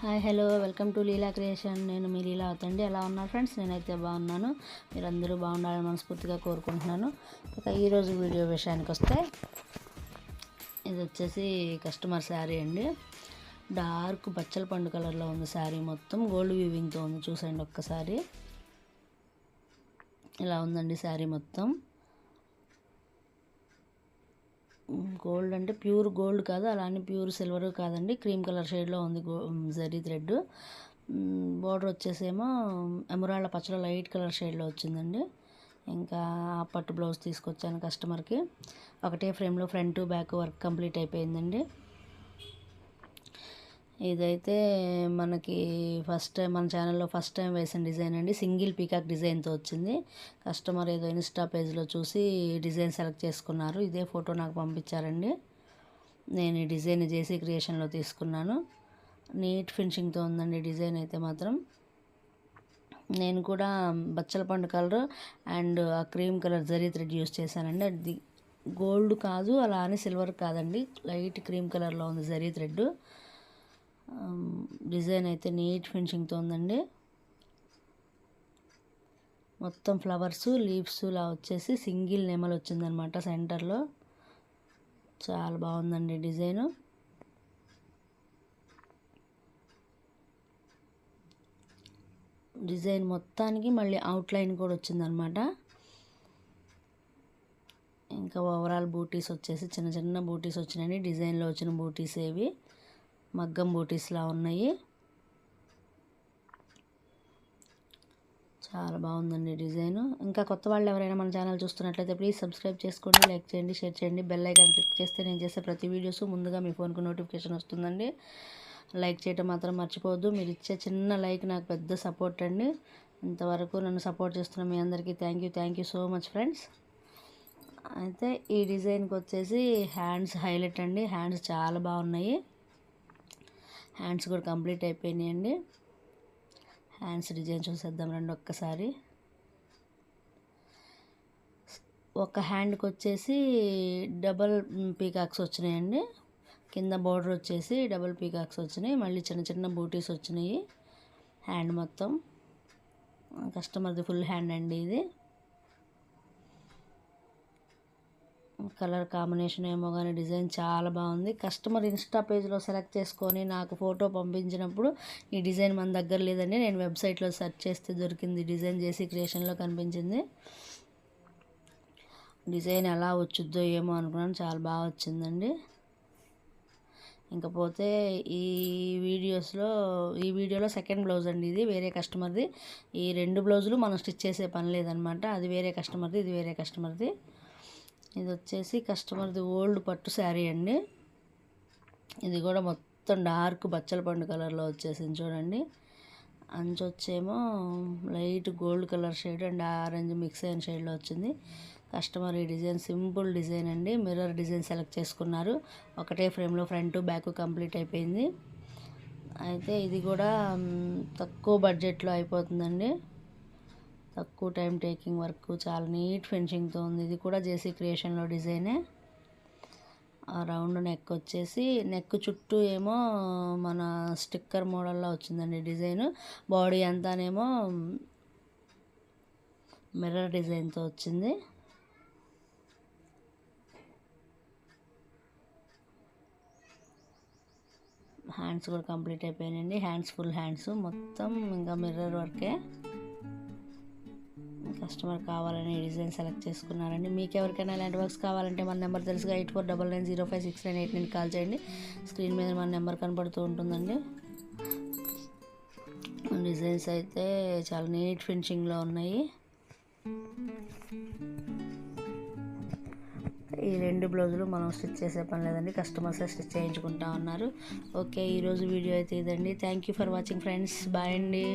Hi hello welcome to Leela creation. నేను మీ లీలా అవుతండి. ఎలా ఉన్నారు ఫ్రెండ్స్? నేనైతే బాగున్నాను. మీరందరూ బాగుండాలని మనస్ఫూర్తిగా కోరుకుంటున్నాను. ఇక ఈరోజు వీడియో విషయానికి వస్తే, ఇది వచ్చేసి కస్టమర్ శారీ అండి. డార్క్ బచ్చల పండు కలర్లో ఉంది శారీ. మొత్తం గోల్డ్ వీవింగ్తో ఉంది. చూసండి ఒక్కసారి. ఇలా ఉందండి శారీ మొత్తం. గోల్డ్ అంటే ప్యూర్ గోల్డ్ కాదు, అలానే ప్యూర్ సిల్వర్ కాదండి. క్రీమ్ కలర్ షేడ్లో ఉంది జరీ థ్రెడ్. బోర్డర్ వచ్చేసేమో ఎమరాల్డ్ పచ్చలో లైట్ కలర్ షేడ్లో వచ్చిందండి. ఇంకా పట్టు బ్లౌజ్ తీసుకొచ్చాను కస్టమర్కి. ఒకటే ఫ్రేమ్లో ఫ్రంట్ బ్యాక్ వర్క్ కంప్లీట్ అయిపోయిందండి. ఇదైతే మనకి ఫస్ట్ టైం మన ఛానల్లో ఫస్ట్ టైం వేసిన డిజైన్ అండి. సింగిల్ పీకాక్ డిజైన్తో వచ్చింది. కస్టమర్ ఏదో ఇన్స్టా పేజ్లో చూసి డిజైన్ సెలెక్ట్ చేసుకున్నారు. ఇదే ఫోటో నాకు పంపించారండి. నేను ఈ డిజైన్ జేసీ క్రియేషన్లో తీసుకున్నాను. నీట్ ఫినిషింగ్తో ఉందండి డిజైన్ అయితే మాత్రం. నేను కూడా బచ్చల పండు కలర్ అండ్ ఆ cream colour zari thread use చేశానండి. అది గోల్డ్ కాదు, అలా అని సిల్వర్ కాదండి, లైట్ క్రీమ్ కలర్లో ఉంది జరీ థ్రెడ్. డిజైన్ అయితే నీట్ ఫినిషింగ్తో ఉందండి. మొత్తం ఫ్లవర్స్ లీవ్స్ లా వచ్చేసి సింగిల్ నెమలు వచ్చిందనమాట సెంటర్లో. చాలా బాగుందండి డిజైను. డిజైన్ మొత్తానికి మళ్ళీ అవుట్లైన్ కూడా వచ్చిందనమాట. ఇంకా ఓవరాల్ బూటీస్ వచ్చేసి చిన్న చిన్న బూటీస్ వచ్చినాయి. డిజైన్లో వచ్చిన బూటీస్ ఏవి మగ్గం బూటీస్లా ఉన్నాయి. చాలా బాగుందండి డిజైను. ఇంకా కొత్త వాళ్ళు ఎవరైనా మన ఛానల్ చూస్తున్నట్లయితే ప్లీజ్ సబ్స్క్రైబ్ చేసుకోండి, లైక్ చేయండి, షేర్ చేయండి. బెల్ ఐకాన్ క్లిక్ చేస్తే నేను చేసే ప్రతి వీడియోస్ ముందుగా మీ ఫోన్కు నోటిఫికేషన్ వస్తుందండి. లైక్ చేయటం మాత్రం మర్చిపోవద్దు. మీరు ఇచ్చే చిన్న లైక్ నాకు పెద్ద సపోర్ట్ అండి. ఇంతవరకు నన్ను సపోర్ట్ చేస్తున్న మీ అందరికీ thank you so much friends. అయితే ఈ డిజైన్కి వచ్చేసి హ్యాండ్స్ హైలైట్ అండి. హ్యాండ్స్ చాలా బాగున్నాయి. హ్యాండ్స్ కూడా కంప్లీట్ అయిపోయినాయండి. హ్యాండ్స్ డిజైన్ చూసేద్దాం రండి ఒక్కసారి. ఒక హ్యాండ్కి వచ్చేసి డబల్ పీకాక్స్ వచ్చినాయండి. కింద బోర్డర్ వచ్చేసి డబల్ పీకాక్స్ వచ్చినాయి. మళ్ళీ చిన్న చిన్న బూటీస్ వచ్చినాయి. హ్యాండ్ మొత్తం కస్టమర్ది ఫుల్ హ్యాండ్ అండి ఇది. కలర్ కాంబినేషన్ ఏమో కానీ డిజైన్ చాలా బాగుంది. కస్టమర్ ఇన్స్టా పేజ్లో సెలెక్ట్ చేసుకొని నాకు ఫోటో పంపించినప్పుడు ఈ డిజైన్ మన దగ్గర లేదండి, నేను వెబ్సైట్లో సెర్చ్ చేస్తే దొరికింది. డిజైన్ జేసీ క్రియేషన్లో కనిపించింది. డిజైన్ ఎలా వచ్చుద్దో ఏమో అనుకున్నాను, చాలా బాగా వచ్చిందండి. ఇంకపోతే ఈ వీడియోలో సెకండ్ బ్లౌజ్ అండి. ఇది వేరే కస్టమర్ది. ఈ రెండు బ్లౌజులు మనం స్టిచ్ చేసే పని లేదనమాట. అది వేరే కస్టమర్ది, ఇది వేరే కస్టమర్ది. ఇది వచ్చేసి కస్టమర్ది ఓల్డ్ పట్టు శారీ అండి. ఇది కూడా మొత్తం డార్క్ బచ్చల పండు కలర్లో వచ్చేసింది చూడండి. అంచు వచ్చేమో light gold colour shade and orange mix అయిన షేడ్లో వచ్చింది. కస్టమర్ ఈ డిజైన్ సింపుల్ డిజైన్ అండి. మిర్రర్ డిజైన్ సెలెక్ట్ చేసుకున్నారు. ఒకటే ఫ్రేమ్లో ఫ్రంట్ బ్యాక్ కంప్లీట్ అయిపోయింది. అయితే ఇది కూడా తక్కువ బడ్జెట్లో అయిపోతుందండి. తక్కువ టైం టేకింగ్ వర్క్, చాలా నీట్ ఫినిషింగ్తో ఉంది. ఇది కూడా జేసీ క్రియేషన్లో డిజైనే. రౌండ్ నెక్ వచ్చేసి నెక్ చుట్టూ ఏమో మన స్టిక్కర్ మోడల్లో వచ్చిందండి డిజైన్. బాడీ అంతానేమో మిర్రర్ డిజైన్తో వచ్చింది. హ్యాండ్స్ కూడా కంప్లీట్ అయిపోయాయండి. హ్యాండ్స్ ఫుల్ హ్యాండ్స్ మొత్తం ఇంకా మిర్రర్ వర్కే. కస్టమర్ కావాలని డిజైన్ సెలెక్ట్ చేసుకున్నారండి. మీకు ఎవరికైనా ఇలాంటి వర్క్స్ కావాలంటే మన నెంబర్ తెలుసుగా 8499056989 కాల్ చేయండి. స్క్రీన్ మీద మన నెంబర్ కనపడుతూ ఉంటుందండి. డిజైన్స్ అయితే చాలా నీట్ ఫినిషింగ్లో ఉన్నాయి. ఈ రెండు బ్లౌజులు మనం స్టిచ్ చేసే పని లేదండి, కస్టమర్సే స్టిచ్ చేయించుకుంటా ఉన్నారు. ఓకే, ఈరోజు వీడియో అయితే ఇదండి. Thank you for watching friends. Bye అండి.